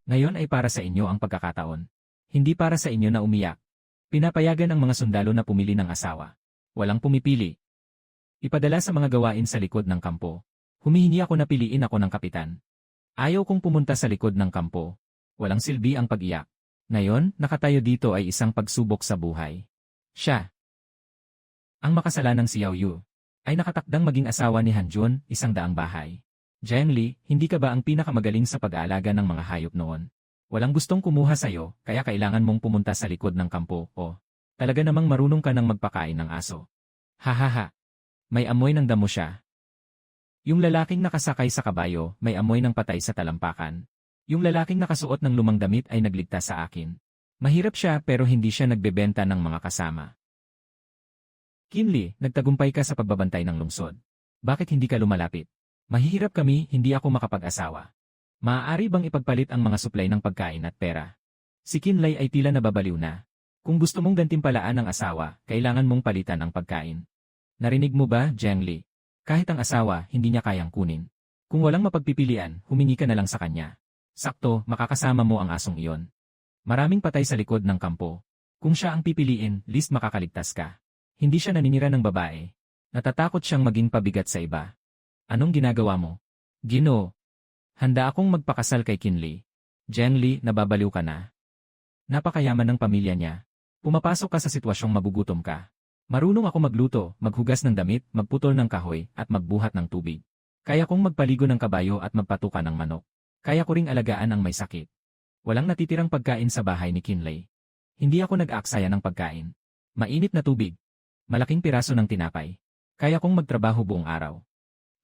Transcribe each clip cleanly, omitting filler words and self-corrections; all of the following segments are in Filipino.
Ngayon ay para sa inyo ang pagkakataon. Hindi para sa inyo na umiyak. Pinapayagan ang mga sundalo na pumili ng asawa. Walang pumipili. Ipadala sa mga gawain sa likod ng kampo. Humihingi ako na piliin ako ng kapitan. Ayaw kong pumunta sa likod ng kampo. Walang silbi ang pag-iyak. Ngayon, nakatayo dito ay isang pagsubok sa buhay. Siya. Ang makasalanang si Yao Yu ay nakatakdang maging asawa ni Han Jun, 100 bahay. Jiang Li, hindi ka ba ang pinakamagaling sa pag-aalaga ng mga hayop noon? Walang gustong kumuha sa'yo, kaya kailangan mong pumunta sa likod ng kampo, o talaga namang marunong ka ng magpakain ng aso. Hahaha. May amoy ng damo siya. Yung lalaking nakasakay sa kabayo, may amoy ng patay sa talampakan. Yung lalaking nakasuot ng lumang damit ay nagligtas sa akin. Mahirap siya pero hindi siya nagbebenta ng mga kasama. Kinli, nagtagumpay ka sa pagbabantay ng lungsod. Bakit hindi ka lumalapit? Mahihirap kami, hindi ako makapag-asawa. Maaari bang ipagpalit ang mga supply ng pagkain at pera? Si Kinlay ay tila nababaliw na. Kung gusto mong gantimpalaan ang asawa, kailangan mong palitan ang pagkain. Narinig mo ba, Jiang Li? Kahit ang asawa, hindi niya kayang kunin. Kung walang mapagpipilian, humingi ka na lang sa kanya. Sakto, makakasama mo ang asong iyon. Maraming patay sa likod ng kampo. Kung siya ang pipiliin, least makakaligtas ka. Hindi siya naninira ng babae. Natatakot siyang maging pabigat sa iba. Anong ginagawa mo? Ginoo. Handa akong magpakasal kay Kinli. Jiang Li, nababaliw ka na. Napakayaman ng pamilya niya. Pumapasok ka sa sitwasyong magugutom ka. Marunong ako magluto, maghugas ng damit, magputol ng kahoy, at magbuhat ng tubig. Kaya kong magpaligo ng kabayo at magpatuka ng manok. Kaya ko ring alagaan ang may sakit. Walang natitirang pagkain sa bahay ni Kinlay. Hindi ako nag-aaksaya ng pagkain. Mainit na tubig. Malaking piraso ng tinapay. Kaya kong magtrabaho buong araw.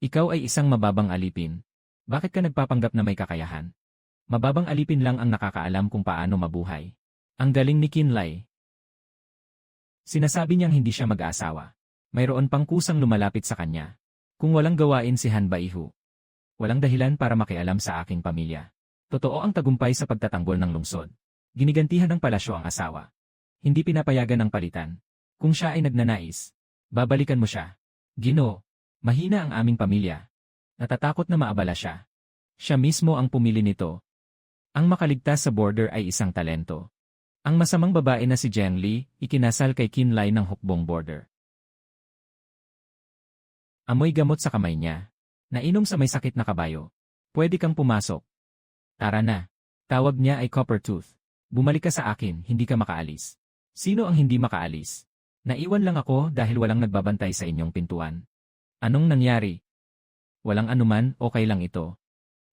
Ikaw ay isang mababang alipin. Bakit ka nagpapanggap na may kakayahan? Mababang alipin lang ang nakakaalam kung paano mabuhay. Ang galing ni Kinlay. Sinasabi niyang hindi siya mag-aasawa. Mayroon pang kusang lumalapit sa kanya. Kung walang gawain si Han Baihu. Walang dahilan para makialam sa aking pamilya. Totoo ang tagumpay sa pagtatanggol ng lungsod. Ginigantihan ng palasyo ang asawa. Hindi pinapayagan ng palitan. Kung siya ay nagnanais, babalikan mo siya. Ginoo, mahina ang aming pamilya. Natatakot na maabala siya. Siya mismo ang pumili nito. Ang makaligtas sa border ay isang talento. Ang masamang babae na si Jiang Li, ikinasal kay Kinlay ng hukbong border. Amoy gamot sa kamay niya. Nainom sa may sakit na kabayo. Pwede kang pumasok. Tara na. Tawag niya ay Coppertooth. Bumalik ka sa akin, hindi ka makaalis. Sino ang hindi makaalis? Naiwan lang ako dahil walang nagbabantay sa inyong pintuan. Anong nangyari? Walang anuman, okay lang ito.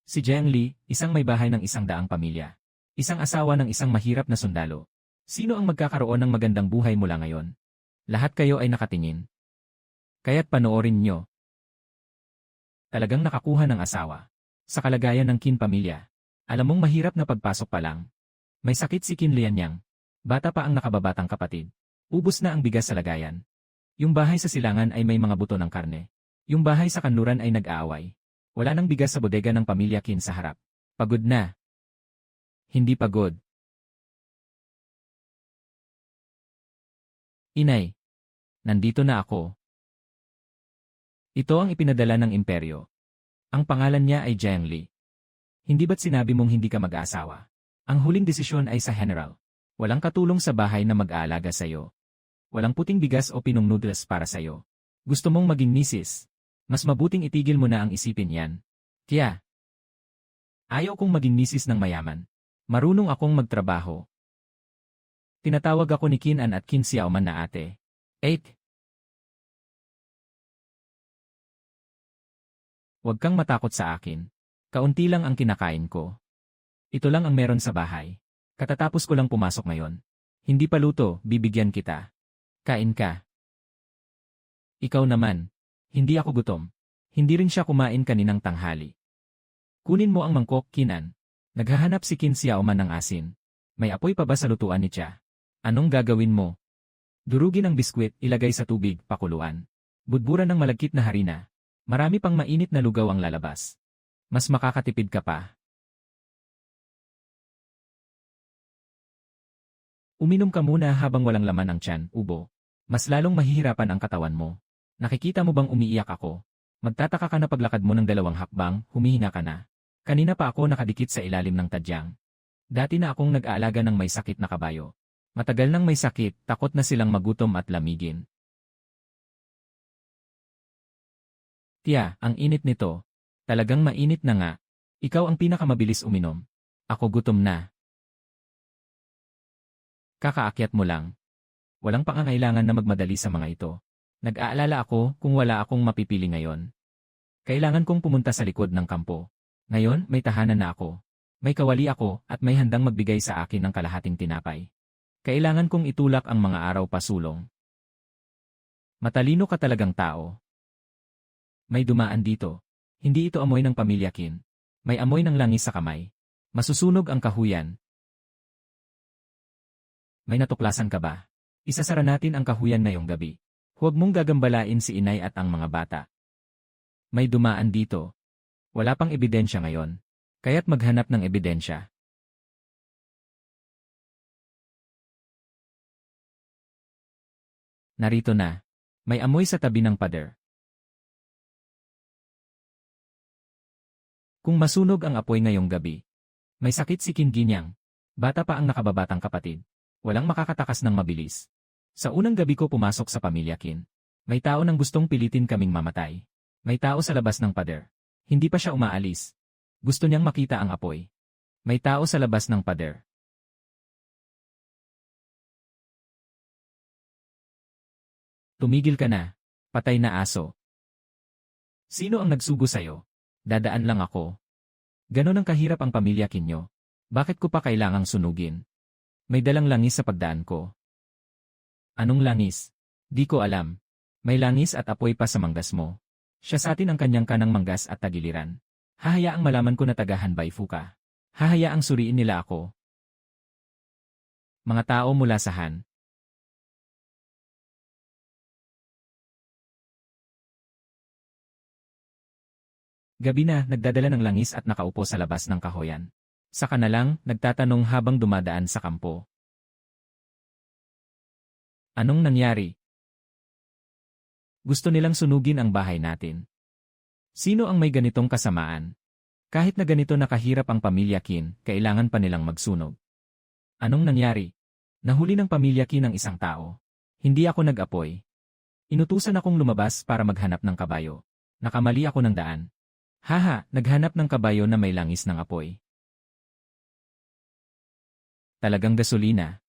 Si Jiang Li, isang may bahay ng 100 pamilya. Isang asawa ng isang mahirap na sundalo. Sino ang magkakaroon ng magandang buhay mula ngayon? Lahat kayo ay nakatingin. Kaya't panoorin nyo. Talagang nakakuha ng asawa. Sa kalagayan ng Qin pamilya. Alam mong mahirap na pagpasok pa lang. May sakit si Qin Lianyang. Bata pa ang nakababatang kapatid. Ubus na ang bigas sa lagayan. Yung bahay sa silangan ay may mga buto ng karne. Yung bahay sa kanluran ay nag-aaway. Wala nang bigas sa bodega ng pamilya Qin sa harap. Pagod na. Hindi pagod. Inay. Nandito na ako. Ito ang ipinadala ng imperyo. Ang pangalan niya ay Jiang Li. Hindi ba't sinabi mong hindi ka mag-aasawa? Ang huling desisyon ay sa general. Walang katulong sa bahay na mag-aalaga sa'yo. Walang puting bigas o pinong noodles para sa'yo. Gusto mong maging misis? Mas mabuting itigil mo na ang isipin yan. Tiya. Ayaw kong maging misis ng mayaman. Marunong akong magtrabaho. Tinatawag ako ni Qin An at Qin Xiaoman na ate. 8. Huwag kang matakot sa akin. Kaunti lang ang kinakain ko. Ito lang ang meron sa bahay. Katatapos ko lang pumasok ngayon. Hindi pa luto, bibigyan kita. Kain ka. Ikaw naman. Hindi ako gutom. Hindi rin siya kumain kaninang tanghali. Kunin mo ang mangkok, Kinan. Naghahanap si Qin Xiaoman ng asin. May apoy pa ba sa lutuan ni Tia? Anong gagawin mo? Durugin ang biskwit, ilagay sa tubig, pakuluan. Budburan ng malagkit na harina. Marami pang mainit na lugaw ang lalabas. Mas makakatipid ka pa. Uminom ka muna habang walang laman ang tiyan, ubo. Mas lalong mahihirapan ang katawan mo. Nakikita mo bang umiiyak ako? Magtataka ka na paglakad mo ng 2 hakbang, humihina ka na. Kanina pa ako nakadikit sa ilalim ng tadyang. Dati na akong nag-aalaga ng may sakit na kabayo. Matagal nang may sakit, takot na silang magutom at lamigin. Tiya, ang init nito. Talagang mainit na nga. Ikaw ang pinakamabilis uminom. Ako gutom na. Kakaakyat mo lang. Walang pangangailangan na magmadali sa mga ito. Nag-aalala ako kung wala akong mapipili ngayon. Kailangan kong pumunta sa likod ng kampo. Ngayon, may tahanan na ako. May kawali ako at may handang magbigay sa akin ng kalahating tinapay. Kailangan kong itulak ang mga araw pasulong. Matalino ka talagang tao. May dumaan dito. Hindi ito amoy ng pamilya Kin. May amoy ng langis sa kamay. Masusunog ang kahuyan. May natuklasan ka ba? Isasara natin ang kahuyan ngayong gabi. Huwag mong gagambalain si inay at ang mga bata. May dumaan dito. Wala pang ebidensya ngayon. Kaya't maghanap ng ebidensya. Narito na. May amoy sa tabi ng pader. Kung masunog ang apoy ngayong gabi, may sakit si Kinginyang. Bata pa ang nakababatang kapatid. Walang makakatakas ng mabilis. Sa unang gabi ko pumasok sa pamilya Kin. May tao nang gustong pilitin kaming mamatay. May tao sa labas ng pader. Hindi pa siya umaalis. Gusto niyang makita ang apoy. May tao sa labas ng pader. Tumigil ka na. Patay na aso. Sino ang nagsugo sa'yo? Dadaan lang ako. Ganon ang kahirap ang pamilya Kinyo. Bakit ko pa kailangang sunugin? May dalang langis sa pagdaan ko. Anong langis? Di ko alam. May langis at apoy pa sa manggas mo. Siya sa atin ang kanyang kanang manggas at tagiliran. Hahayaang malaman ko na taga Hanbaifu ka. Hahayaang suriin nila ako. Mga tao mula sa Han. Gabi na, nagdadala ng langis at nakaupo sa labas ng kahoyan. Saka na lang, nagtatanong habang dumadaan sa kampo. Anong nangyari? Gusto nilang sunugin ang bahay natin. Sino ang may ganitong kasamaan? Kahit na ganito nakahirap ang pamilya Kin, kailangan pa nilang magsunog. Anong nangyari? Nahuli ng pamilya Kin ang isang tao. Hindi ako nag-apoy. Inutusan akong lumabas para maghanap ng kabayo. Nakamali ako ng daan. Haha, naghanap ng kabayo na may langis ng apoy. Talagang gasolina.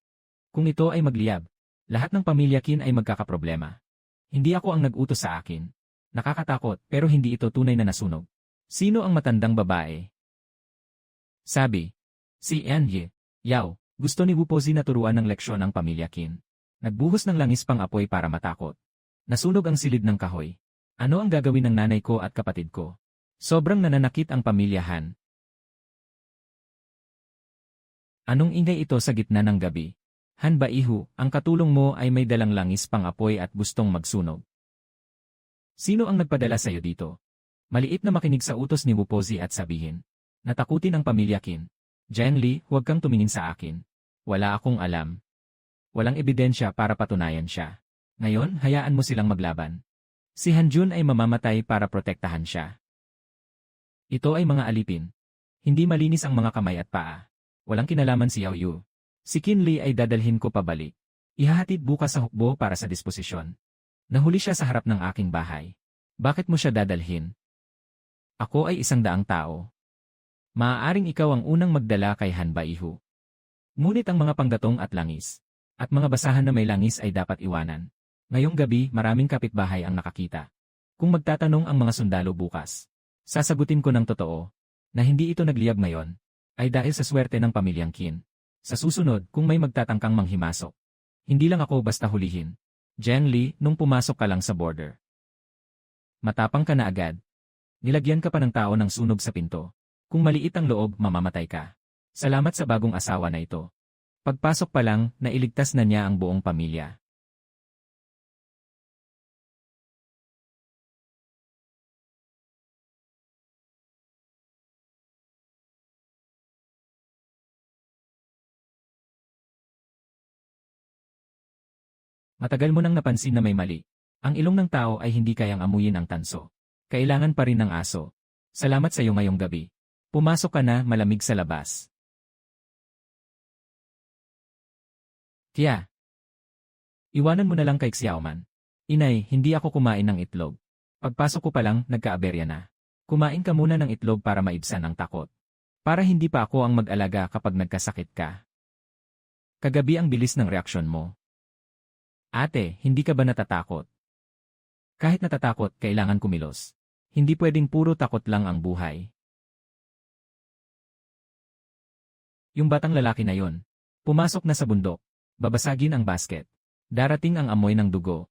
Kung ito ay magliyab, lahat ng pamilya Kin ay magkakaproblema. Hindi ako ang nag-utos sa akin. Nakakatakot pero hindi ito tunay na nasunog. Sino ang matandang babae? Sabi. Si Anye. Yao, gusto ni Wupozi na turuan ng leksyon ang pamilya Kin. Nagbuhos ng langis pang apoy para matakot. Nasunog ang silid ng kahoy. Ano ang gagawin ng nanay ko at kapatid ko? Sobrang nananakit ang pamilya Han. Anong ingay ito sa gitna ng gabi? Hanbaifu, ang katulong mo ay may dalang langis pang apoy at gustong magsunog. Sino ang nagpadala sa iyo dito? Maliit na makinig sa utos ni Wupozi at sabihin. Natakutin ang pamilya Kin. Jiang Li, huwag kang tumingin sa akin. Wala akong alam. Walang ebidensya para patunayan siya. Ngayon, hayaan mo silang maglaban. Si Hanjun ay mamamatay para protektahan siya. Ito ay mga alipin. Hindi malinis ang mga kamay at paa. Walang kinalaman si Yao Yu. Si Qin Li ay dadalhin ko pabalik. Ihahatid bukas sa hukbo para sa disposisyon. Nahuli siya sa harap ng aking bahay. Bakit mo siya dadalhin? Ako ay 100 tao. Maaaring ikaw ang unang magdala kay Hanbaifu. Ngunit ang mga panggatong at langis, at mga basahan na may langis ay dapat iwanan. Ngayong gabi, maraming kapitbahay ang nakakita. Kung magtatanong ang mga sundalo bukas, sasagutin ko ng totoo, na hindi ito nagliyab ngayon, ay dahil sa swerte ng pamilyang Qin. Sa susunod, kung may magtatangkang manghimasok, hindi lang ako basta hulihin. Jiang Li, nung pumasok ka lang sa border. Matapang ka na agad. Nilagyan ka pa ng tao ng sunog sa pinto. Kung maliit ang loob, mamamatay ka. Salamat sa bagong asawa na ito. Pagpasok pa lang, nailigtas na niya ang buong pamilya. Matagal mo nang napansin na may mali. Ang ilong ng tao ay hindi kayang amuyin ang tanso. Kailangan pa rin ng aso. Salamat sa iyo ngayong gabi. Pumasok ka na, malamig sa labas. Kaya, iwanan mo na lang kay Xiaoman. Inay, hindi ako kumain ng itlog. Pagpasok ko pa lang, nagkaaberya na. Kumain ka muna ng itlog para maibsan ang takot. Para hindi pa ako ang mag-alaga kapag nagkasakit ka. Kagabi ang bilis ng reaksyon mo. Ate, hindi ka ba natatakot? Kahit natatakot, kailangan kumilos. Hindi pwedeng puro takot lang ang buhay. Yung batang lalaki na yon, pumasok na sa bundok. Babasagin ang basket. Darating ang amoy ng dugo.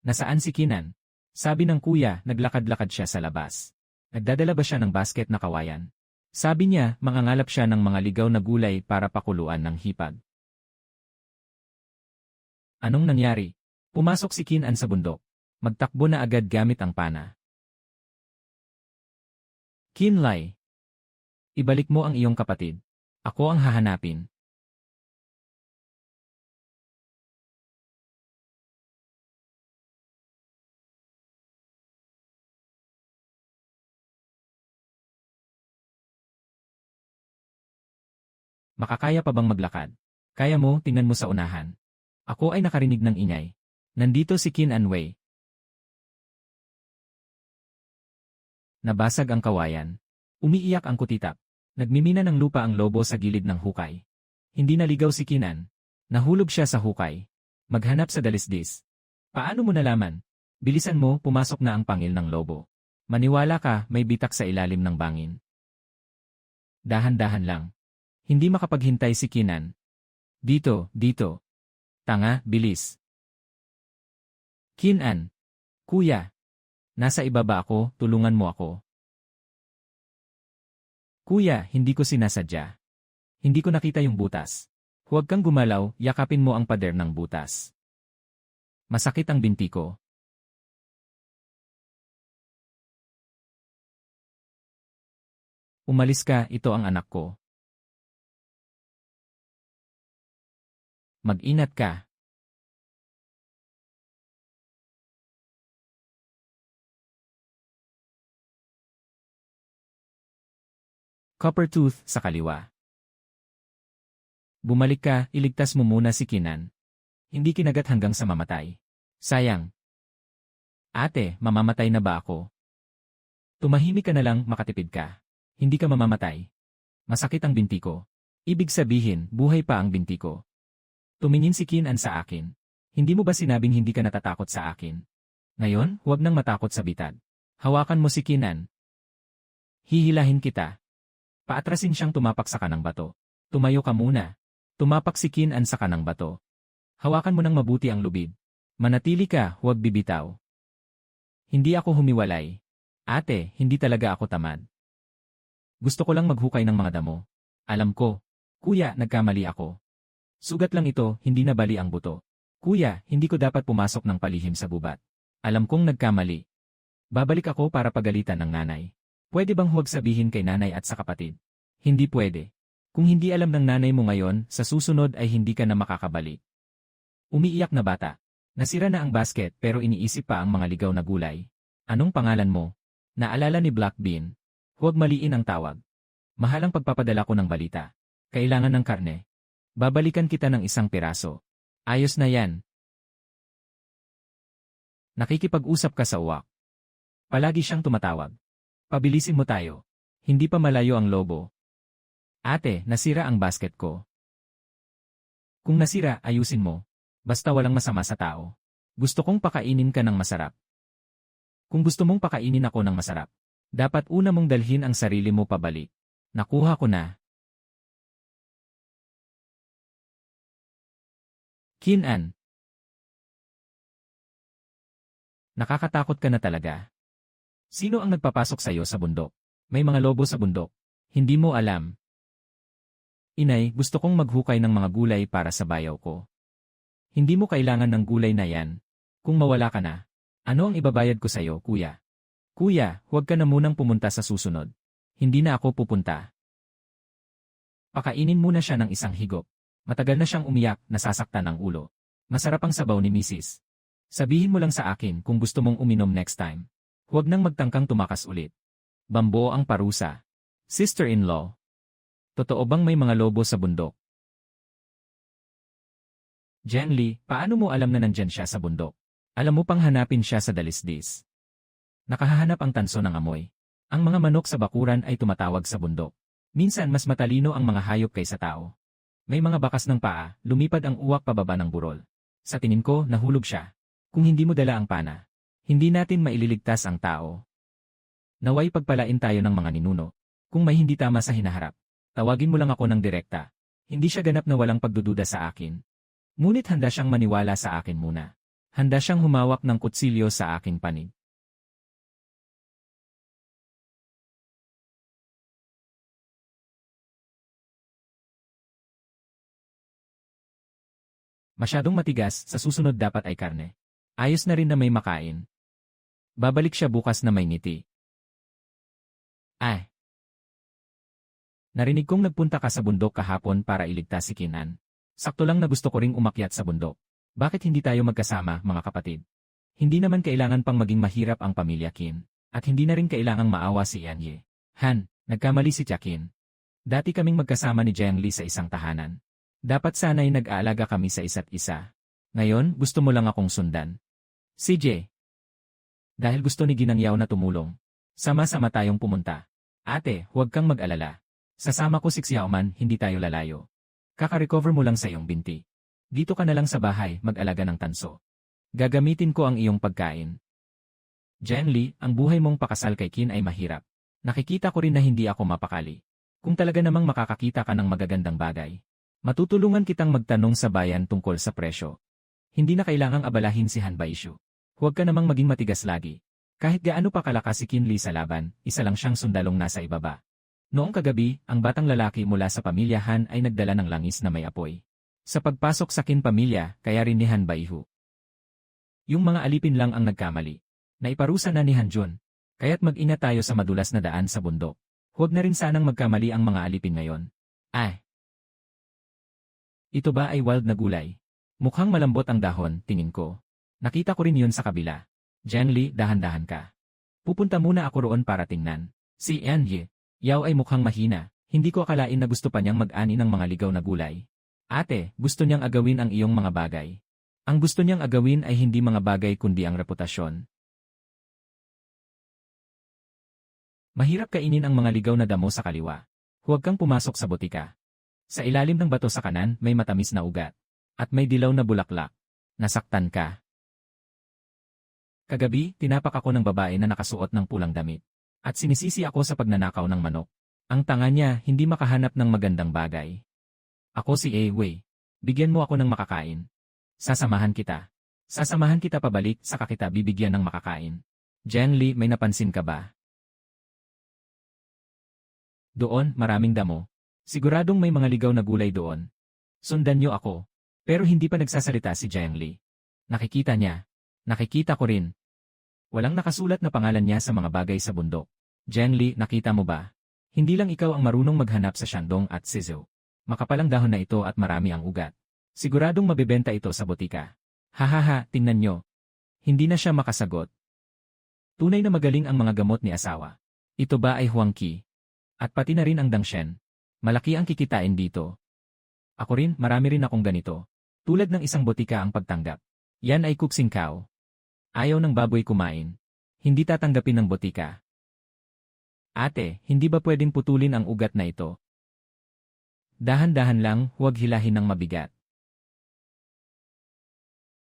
Nasaan si Kinan? Sabi ng kuya, naglakad-lakad siya sa labas. Nagdadala ba siya ng basket na kawayan? Sabi niya, mangangalap siya ng mga ligaw na gulay para pakuluan ng hipag. Anong nangyari? Pumasok si Kinan sa bundok. Magtakbo na agad gamit ang pana. Kinlay, ibalik mo ang iyong kapatid. Ako ang hahanapin. Makakaya pa bang maglakad? Kaya mo, tingnan mo sa unahan. Ako ay nakarinig ng ingay. Nandito si Kinan Wei. Nabasag ang kawayan. Umiiyak ang kutitap. Nagmimina ng lupa ang lobo sa gilid ng hukay. Hindi naligaw si Kinan. Nahulog siya sa hukay. Maghanap sa dalisdis. Paano mo nalaman? Bilisan mo, pumasok na ang pangil ng lobo. Maniwala ka, may bitak sa ilalim ng bangin. Dahan-dahan lang. Hindi makapaghintay si Kinan. Dito, dito. Tanga, bilis. Kinan. Kuya. Nasa ibaba ako, tulungan mo ako. Kuya, hindi ko sinasadya. Hindi ko nakita yung butas. Huwag kang gumalaw, yakapin mo ang pader ng butas. Masakit ang binti ko. Umalis ka, ito ang anak ko. Mag-ingat ka. Coppertooth sa kaliwa. Bumalik ka, iligtas mo muna si Kinan. Hindi kinagat hanggang sa mamatay. Sayang. Ate, mamamatay na ba ako? Tumahimik ka na lang, makatipid ka. Hindi ka mamamatay. Masakit ang binti ko. Ibig sabihin, buhay pa ang binti ko. Tumingin si Kinan sa akin. Hindi mo ba sinabing hindi ka natatakot sa akin? Ngayon, huwag nang matakot sa bitad. Hawakan mo si Kinan. Hihilahin kita. Paatrasin siyang tumapak sa kanang bato. Tumayo ka muna. Tumapak si Kinan sa kanang bato. Hawakan mo ng mabuti ang lubid. Manatili ka, huwag bibitaw. Hindi ako humiwalay. Ate, hindi talaga ako tamad. Gusto ko lang maghukay ng mga damo. Alam ko. Kuya, nagkamali ako. Sugat lang ito, hindi na bali ang buto. Kuya, hindi ko dapat pumasok ng palihim sa gubat. Alam kong nagkamali. Babalik ako para pagalitan ng nanay. Pwede bang huwag sabihin kay nanay at sa kapatid? Hindi pwede. Kung hindi alam ng nanay mo ngayon, sa susunod ay hindi ka na makakabalik. Umiiyak na bata. Nasira na ang basket pero iniisip pa ang mga ligaw na gulay. Anong pangalan mo? Naalala ni Black Bean. Huwag maliin ang tawag. Mahal ang pagpapadala ko ng balita. Kailangan ng karne. Babalikan kita ng isang piraso. Ayos na yan. Nakikipag-usap ka sa uwak. Palagi siyang tumatawag. Pabilisin mo tayo. Hindi pa malayo ang lobo. Ate, nasira ang basket ko. Kung nasira, ayusin mo. Basta walang masama sa tao. Gusto kong pakainin ka ng masarap. Kung gusto mong pakainin ako ng masarap, dapat una mong dalhin ang sarili mo pabalik. Nakuha ko na. Kinan. Nakakatakot ka na talaga. Sino ang nagpapasok sa'yo sa bundok? May mga lobo sa bundok. Hindi mo alam. Inay, gusto kong maghukay ng mga gulay para sa bayaw ko. Hindi mo kailangan ng gulay na yan. Kung mawala ka na, ano ang ibabayad ko sa'yo, kuya? Kuya, huwag ka na munang pumunta sa susunod. Hindi na ako pupunta. Pakainin muna siya ng isang higop. Matagal na siyang umiyak, nasasaktan ang ulo. Masarap ang sabaw ni Mrs. Sabihin mo lang sa akin kung gusto mong uminom next time. Huwag nang magtangkang tumakas ulit. Bambo ang parusa. Sister-in-law. Totoo bang may mga lobo sa bundok? Jenly, paano mo alam na nandyan siya sa bundok? Alam mo pang hanapin siya sa dalisdis. Nakahahanap ang tanso ng amoy. Ang mga manok sa bakuran ay tumatawag sa bundok. Minsan mas matalino ang mga hayop kaysa tao. May mga bakas ng paa, lumipad ang uwak pababa ng burol. Sa tingin ko, nahulog siya. Kung hindi mo dala ang pana, hindi natin maililigtas ang tao. Naway pagpalain tayo ng mga ninuno. Kung may hindi tama sa hinaharap, tawagin mo lang ako ng direkta. Hindi siya ganap na walang pagdududa sa akin. Ngunit handa siyang maniwala sa akin muna. Handa siyang humawak ng kutsilyo sa aking panig. Masyadong matigas, sa susunod dapat ay karne. Ayos na rin na may makain. Babalik siya bukas na may ngiti. Ay! Narinig kong nagpunta ka sa bundok kahapon para iligtas si Kinan. Sakto lang na gusto ko ring umakyat sa bundok. Bakit hindi tayo magkasama, mga kapatid? Hindi naman kailangan pang maging mahirap ang pamilya Kin. At hindi na rin kailangang maawa si Yanye. Han, nagkamali si Jakin. Dati kaming magkasama ni Jiangli sa isang tahanan. Dapat sana'y nag-aalaga kami sa isa't isa. Ngayon, gusto mo lang akong sundan. CJ. Dahil gusto ni Ginangyaw na tumulong. Sama-sama tayong pumunta. Ate, huwag kang mag-alala. Sasama ko si Xiaoman, hindi tayo lalayo. Kaka-recover mo lang sa iyong binti. Dito ka na lang sa bahay, mag-alaga ng tanso. Gagamitin ko ang iyong pagkain. Jiangli, ang buhay mong pakasal kay Qin ay mahirap. Nakikita ko rin na hindi ako mapakali. Kung talaga namang makakakita ka ng magagandang bagay, matutulungan kitang magtanong sa bayan tungkol sa presyo. Hindi na kailangang abalahin si Han Baishu. Huwag ka namang maging matigas lagi. Kahit gaano pa kalakas si Qin Li sa laban, isa lang siyang sundalong nasa ibaba. Noong kagabi, ang batang lalaki mula sa pamilya Han ay nagdala ng langis na may apoy. Sa pagpasok sa Qin pamilya, kaya rin ni Han Baihu. Yung mga alipin lang ang nagkamali. Naiparusa na ni Han Jun. Kaya't mag-ingat tayo sa madulas na daan sa bundok. Huwag na rin sanang magkamali ang mga alipin ngayon. Ay! Ito ba ay wild na gulay? Mukhang malambot ang dahon, tingin ko. Nakita ko rin yun sa kabila. Jiangli, dahan-dahan ka. Pupunta muna ako roon para tingnan. Si Anye, yaw ay mukhang mahina. Hindi ko akalain na gusto pa niyang mag-ani ng mga ligaw na gulay. Ate, gusto niyang agawin ang iyong mga bagay. Ang gusto niyang agawin ay hindi mga bagay kundi ang reputasyon. Mahirap kainin ang mga ligaw na damo sa kaliwa. Huwag kang pumasok sa botika. Sa ilalim ng bato sa kanan may matamis na ugat. At may dilaw na bulaklak. Nasaktan ka. Kagabi, tinapak ako ng babae na nakasuot ng pulang damit. At sinisisi ako sa pagnanakaw ng manok. Ang tanga niya hindi makahanap ng magandang bagay. Ako si Wei. Bigyan mo ako ng makakain. Sasamahan kita. Sasamahan kita pabalik, saka kita bibigyan ng makakain. Jiangli, may napansin ka ba? Doon, maraming damo. Siguradong may mga ligaw na gulay doon. Sundan niyo ako. Pero hindi pa nagsasalita si Jiangli. Nakikita niya. Nakikita ko rin. Walang nakasulat na pangalan niya sa mga bagay sa bundok. Jiangli, nakita mo ba? Hindi lang ikaw ang marunong maghanap sa Shandong at Sizhou. Makapalang dahon na ito at marami ang ugat. Siguradong mabibenta ito sa botika. Hahaha, tingnan nyo. Hindi na siya makasagot. Tunay na magaling ang mga gamot ni asawa. Ito ba ay Huangqi? At pati na rin ang Dangshen. Malaki ang kikitain dito. Ako rin, marami rin akong ganito. Tulad ng isang botika ang pagtanggap. Yan ay kuksing cow. Ayaw ng baboy kumain. Hindi tatanggapin ng botika. Ate, hindi ba pwedeng putulin ang ugat na ito? Dahan-dahan lang, huwag hilahin ng mabigat.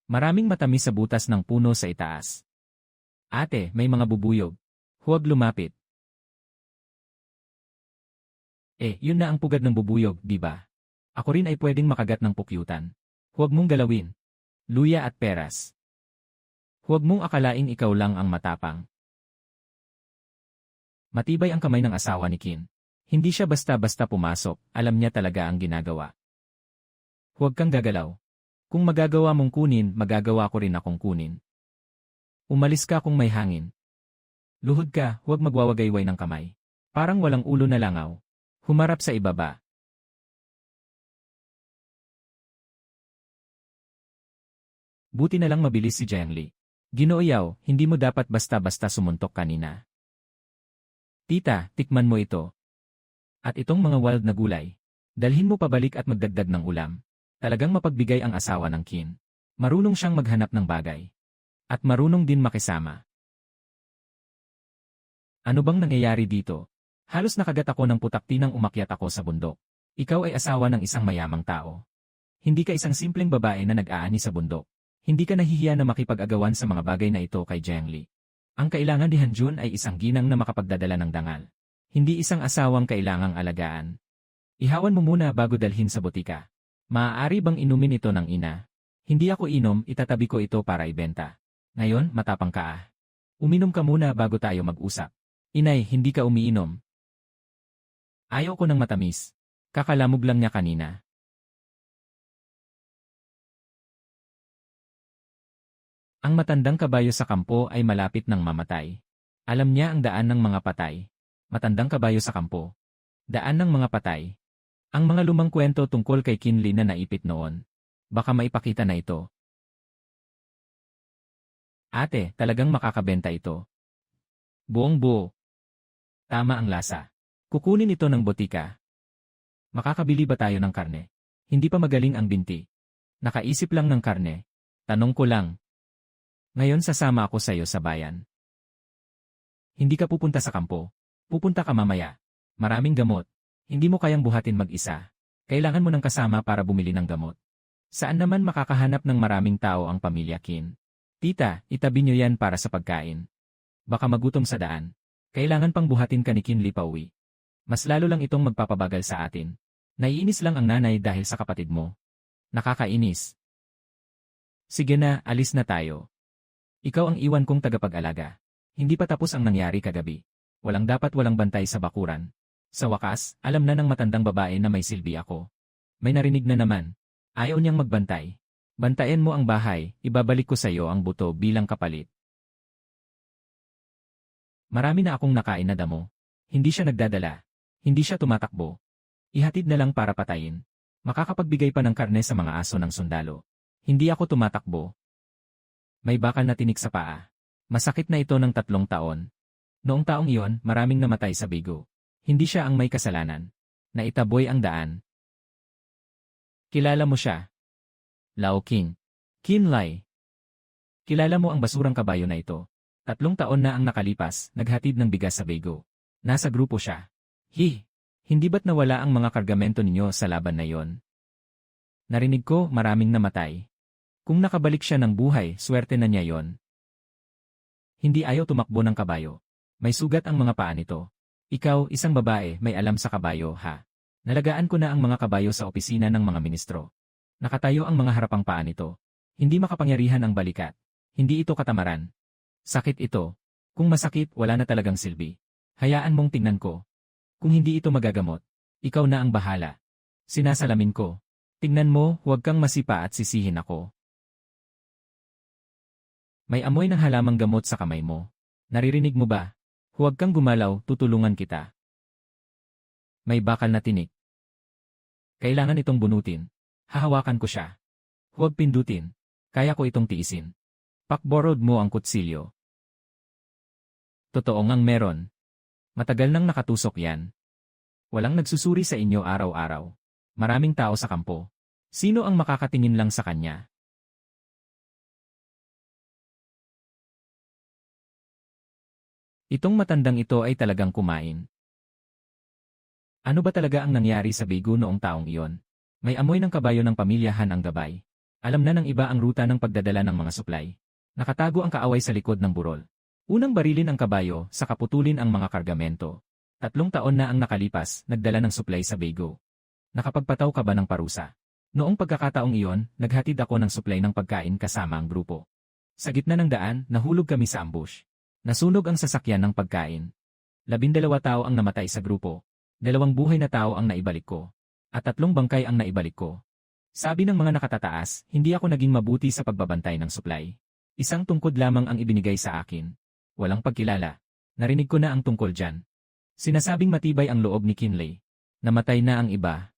Maraming matamis sa butas ng puno sa itaas. Ate, may mga bubuyog. Huwag lumapit. Yun na ang pugad ng bubuyog, di ba? Ako rin ay pwedeng makagat ng pukyutan. Huwag mong galawin. Luya at peras. Huwag mong akalaing ikaw lang ang matapang. Matibay ang kamay ng asawa ni Qin. Hindi siya basta-basta pumasok, alam niya talaga ang ginagawa. Huwag kang gagalaw. Kung magagawa mong kunin, magagawa ko rin akong kunin. Umalis ka kung may hangin. Luhod ka, huwag magwawagayway ng kamay. Parang walang ulo na langaw. Humarap sa ibaba. Buti na lang mabilis si Jiangli. Ginoo Yao, hindi mo dapat basta-basta sumuntok kanina. Tita, tikman mo ito. At itong mga wild na gulay, dalhin mo pabalik at magdagdag ng ulam. Talagang mapagbigay ang asawa ng Qin. Marunong siyang maghanap ng bagay. At marunong din makisama. Ano bang nangyayari dito? Halos nakagat ako ng putakti nang umakyat ako sa bundok. Ikaw ay asawa ng isang mayamang tao. Hindi ka isang simpleng babae na nag-aani sa bundok. Hindi ka nahihiya na makipag-agawan sa mga bagay na ito kay Zhengli. Ang kailangan ni Hanjun ay isang ginang na makapagdadala ng dangal. Hindi isang asawang kailangang alagaan. Ihawan mo muna bago dalhin sa botika. Maaari bang inumin ito ng ina? Hindi ako inom, itatabi ko ito para ibenta. Ngayon, matapang ka ah. Uminom ka muna bago tayo mag-usap. Inay, hindi ka umiinom. Ayaw ko ng matamis. Kakalamog lang niya kanina. Ang matandang kabayo sa kampo ay malapit ng mamatay. Alam niya ang daan ng mga patay. Matandang kabayo sa kampo. Daan ng mga patay. Ang mga lumang kwento tungkol kay Qin Li na naipit noon. Baka maipakita na ito. Ate, talagang makakabenta ito. Buong buo. Tama ang lasa. Kukunin ito ng botika. Makakabili ba tayo ng karne? Hindi pa magaling ang binti. Nakaisip lang ng karne. Tanong ko lang. Ngayon sasama ako sa iyo sa bayan. Hindi ka pupunta sa kampo. Pupunta ka mamaya. Maraming gamot. Hindi mo kayang buhatin mag-isa. Kailangan mo ng kasama para bumili ng gamot. Saan naman makakahanap ng maraming tao ang pamilya Qin? Tita, itabi niyo yan para sa pagkain. Baka magutom sa daan. Kailangan pang buhatin ka ni Qin Li pauwi. Mas lalo lang itong magpapabagal sa atin. Naiinis lang ang nanay dahil sa kapatid mo. Nakakainis. Sige na, alis na tayo. Ikaw ang iwan kong tagapag-alaga. Hindi pa tapos ang nangyari kagabi. Walang dapat walang bantay sa bakuran. Sa wakas, alam na ng matandang babae na may silbi ako. May narinig na naman. Ayaw niyang magbantay. Bantayan mo ang bahay, ibabalik ko sa iyo ang buto bilang kapalit. Marami na akong nakain na damo. Hindi siya nagdadala. Hindi siya tumatakbo. Ihatid na lang para patayin. Makakapagbigay pa ng karne sa mga aso ng sundalo. Hindi ako tumatakbo. May bakal na tinik sa paa. Masakit na ito ng 3 taon. Noong taong iyon, maraming namatay sa bigo. Hindi siya ang may kasalanan. Naitaboy ang daan. Kilala mo siya. Lao King. Qin Lai. Kilala mo ang basurang kabayo na ito. 3 taon na ang nakalipas, naghatid ng bigas sa bigo. Nasa grupo siya. Hindi ba't nawala ang mga kargamento ninyo sa laban na iyon? Narinig ko, maraming namatay. Kung nakabalik siya ng buhay, swerte na niya yon. Hindi ayaw tumakbo ng kabayo. May sugat ang mga paa nito. Ikaw, isang babae, may alam sa kabayo, ha? Nalagaan ko na ang mga kabayo sa opisina ng mga ministro. Nakatayo ang mga harapang paa nito. Hindi makapangyarihan ang balikat. Hindi ito katamaran. Sakit ito. Kung masakit, wala na talagang silbi. Hayaan mong tingnan ko. Kung hindi ito magagamot, ikaw na ang bahala. Sinasalamin ko. Tingnan mo, huwag kang masipa at sisihin ako. May amoy ng halamang gamot sa kamay mo. Naririnig mo ba? Huwag kang gumalaw, tutulungan kita. May bakal na tinik. Kailangan itong bunutin. Hahawakan ko siya. Huwag pindutin. Kaya ko itong tiisin. Pakborod mo ang kutsilyo. Totoo ngang meron. Matagal nang nakatusok yan. Walang nagsusuri sa inyo araw-araw. Maraming tao sa kampo. Sino ang makakatingin lang sa kanya? Itong matandang ito ay talagang kumain. Ano ba talaga ang nangyari sa bigo noong taong iyon? May amoy ng kabayo ng pamilyahan ang gabay. Alam na ng iba ang ruta ng pagdadala ng mga supply. Nakatago ang kaaway sa likod ng burol. Unang barilin ang kabayo, saka putulin ang mga kargamento. 3 taon na ang nakalipas, nagdala ng supply sa bigo. Nakapagpataw ka ba ng parusa? Noong pagkakataong iyon, naghatid ako ng supply ng pagkain kasama ang grupo. Sa gitna ng daan, nahulog kami sa ambush. Nasunog ang sasakyan ng pagkain. 12 tao ang namatay sa grupo. 2 buhay na tao ang naibalik ko. At 3 bangkay ang naibalik ko. Sabi ng mga nakatataas, hindi ako naging mabuti sa pagbabantay ng supply. Isang tungkod lamang ang ibinigay sa akin. Walang pagkilala. Narinig ko na ang tungkol dyan. Sinasabing matibay ang loob ni Qin Li. Namatay na ang iba.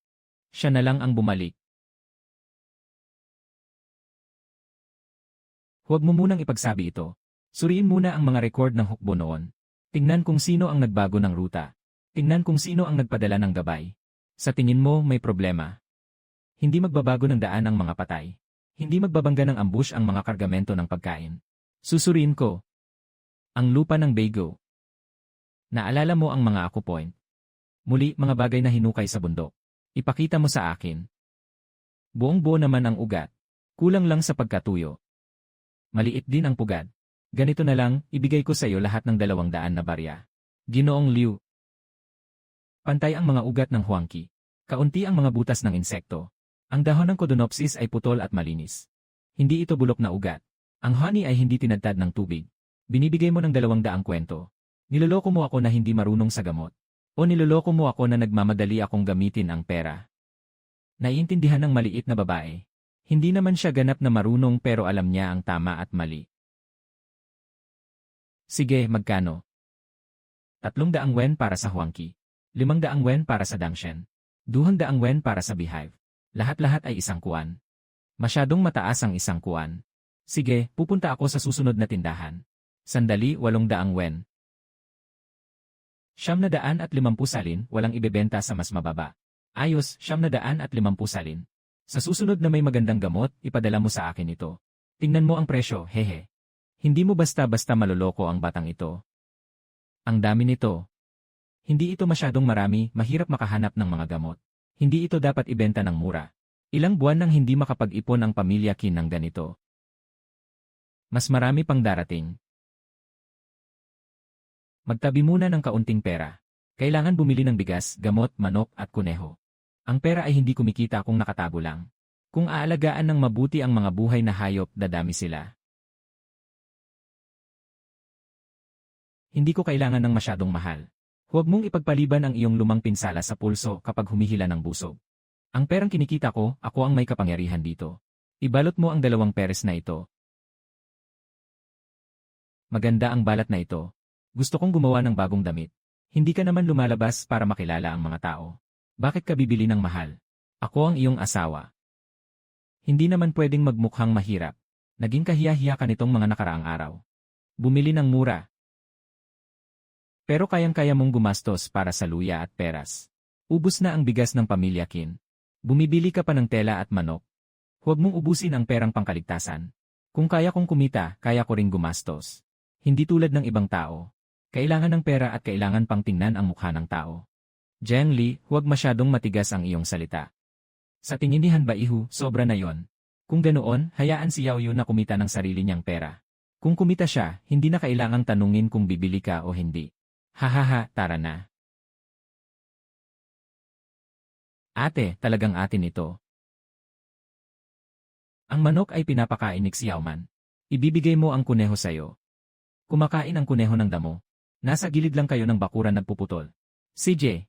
Siya na lang ang bumalik. Huwag mo munang ipagsabi ito. Suriin muna ang mga record ng hukbo noon. Tingnan kung sino ang nagbago ng ruta. Tingnan kung sino ang nagpadala ng gabay. Sa tingin mo may problema. Hindi magbabago ng daan ang mga patay. Hindi magbabangga ng ambush ang mga kargamento ng pagkain. Susuriin ko ang lupa ng Bago. Naalala mo ang mga Ako Point. Muli mga bagay na hinukay sa bundok. Ipakita mo sa akin. Buong-buo naman ang ugat. Kulang lang sa pagkatuyo. Maliit din ang pugad. Ganito na lang, ibigay ko sa iyo lahat ng 200 na barya. Ginoong Liu. Pantay ang mga ugat ng Huangqi. Kaunti ang mga butas ng insekto. Ang dahon ng Codonopsis ay putol at malinis. Hindi ito bulok na ugat. Ang honey ay hindi tinadtad ng tubig. Binibigay mo ng 200 kwento. Niloloko mo ako na hindi marunong sa gamot. O niloloko mo ako na nagmamadali akong gamitin ang pera. Naiintindihan ng maliit na babae. Hindi naman siya ganap na marunong pero alam niya ang tama at mali. Sige, magkano? 300 wen para sa Huangqi. 500 wen para sa Dangshen. 200 wen para sa Beehive. Lahat-lahat ay 1 kuwan. Masyadong mataas ang 1 kuwan. Sige, pupunta ako sa susunod na tindahan. Sandali, 800 wen. 750 salin, walang ibebenta sa mas mababa. Ayos, 750 salin. Sa susunod na may magandang gamot, ipadala mo sa akin ito. Tingnan mo ang presyo, hehe. Hindi mo basta-basta maloloko ang batang ito. Ang dami nito. Hindi ito masyadong marami, mahirap makahanap ng mga gamot. Hindi ito dapat ibenta ng mura. Ilang buwan nang hindi makapag-ipon ang pamilya Qin ng ganito. Mas marami pang darating. Magtabi muna ng kaunting pera. Kailangan bumili ng bigas, gamot, manok at kuneho. Ang pera ay hindi kumikita kung nakatago lang. Kung aalagaan ng mabuti ang mga buhay na hayop, dadami sila. Hindi ko kailangan ng masyadong mahal. Huwag mong ipagpaliban ang iyong lumang pinsala sa pulso kapag humihila ng busog. Ang perang kinikita ko, ako ang may kapangyarihan dito. Ibalot mo ang 2 peres na ito. Maganda ang balat na ito. Gusto kong gumawa ng bagong damit. Hindi ka naman lumalabas para makilala ang mga tao. Bakit ka bibili ng mahal? Ako ang iyong asawa. Hindi naman pwedeng magmukhang mahirap. Naging kahiya-hiya ka nitong mga nakaraang araw. Bumili ng mura. Pero kayang-kaya mong gumastos para sa luya at peras. Ubus na ang bigas ng pamilya Qin. Bumibili ka pa ng tela at manok. Huwag mong ubusin ang perang pangkaligtasan. Kung kaya kong kumita, kaya ko ring gumastos. Hindi tulad ng ibang tao. Kailangan ng pera at kailangan pang tingnan ang mukha ng tao. Jiang Li, huwag masyadong matigas ang iyong salita. Sa tingin ni Han Baihu, sobra na yon. Kung ganoon, hayaan si Yao Yu na kumita ng sarili niyang pera. Kung kumita siya, hindi na kailangang tanungin kung bibili ka o hindi. Hahaha, tara na. Ate, talagang atin ito. Ang manok ay pinapakain ni Xiaoman. Ibibigay mo ang kuneho sayo. Kumakain ang kuneho ng damo. Nasa gilid lang kayo ng bakuran nagpuputol. CJ,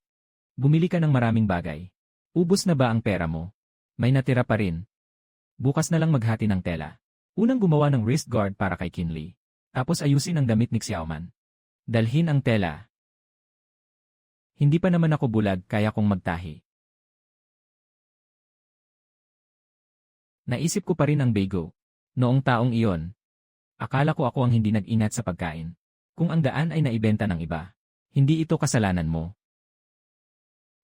bumili ka ng maraming bagay. Ubus na ba ang pera mo? May natira pa rin. Bukas na lang maghati ng tela. Unang gumawa ng wrist guard para kay Qin Li. Tapos ayusin ang damit ni Xiaoman. Dalhin ang tela. Hindi pa naman ako bulag, kaya kong magtahi. Naisip ko pa rin ang Bago. Noong taong iyon. Akala ko ako ang hindi nag-ingat sa pagkain. Kung ang daan ay naibenta ng iba, hindi ito kasalanan mo.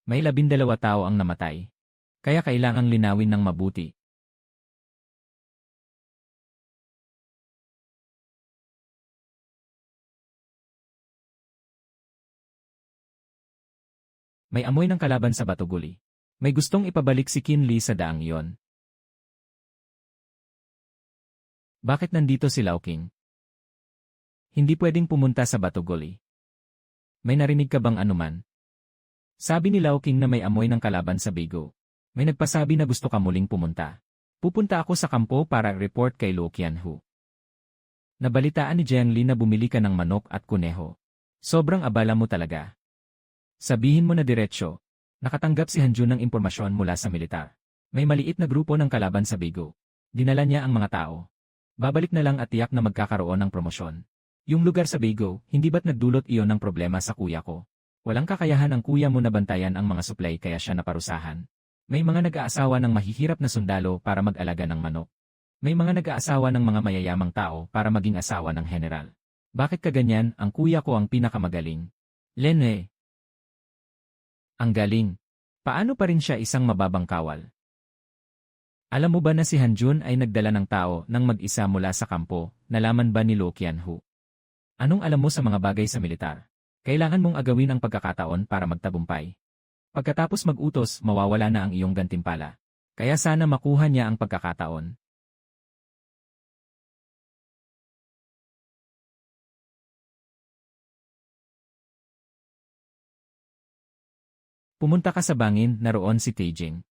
May 12 tao ang namatay. Kaya kailangang linawin ng mabuti. May amoy ng kalaban sa Batuguli. May gustong ipabalik si Qin Li sa daang iyon. Bakit nandito si Lao King? Hindi pwedeng pumunta sa Batuguli. May narinig ka bang anuman? Sabi ni Lao King na may amoy ng kalaban sa Bago. May nagpasabi na gusto ka muling pumunta. Pupunta ako sa kampo para report kay Luo Qianhu. Nabalitaan ni Jiang Li na bumili ka ng manok at kuneho. Sobrang abala mo talaga. Sabihin mo na diretsyo. Nakatanggap si Hanjun ng impormasyon mula sa militar. May maliit na grupo ng kalaban sa Bago. Dinala niya ang mga tao. Babalik na lang at tiyak na magkakaroon ng promosyon. Yung lugar sa Bago, hindi ba't nagdulot iyon ng problema sa kuya ko? Walang kakayahan ang kuya mo na bantayan ang mga supply kaya siya naparusahan. May mga nag-aasawa ng mahihirap na sundalo para mag-alaga ng manok. May mga nag-aasawa ng mga mayayamang tao para maging asawa ng general. Bakit kaganyan, ang kuya ko ang pinakamagaling? Lene. Ang galing. Paano pa rin siya isang mababang kawal? Alam mo ba na si Hanjun ay nagdala ng tao nang mag-isa mula sa kampo, nalaman ba ni Lo Qianhu? Anong alam mo sa mga bagay sa militar? Kailangan mong agawin ang pagkakataon para magtagumpay. Pagkatapos mag-utos, mawawala na ang iyong gantimpala. Kaya sana makuha niya ang pagkakataon. Pumunta ka sa bangin, naroon si Taijing.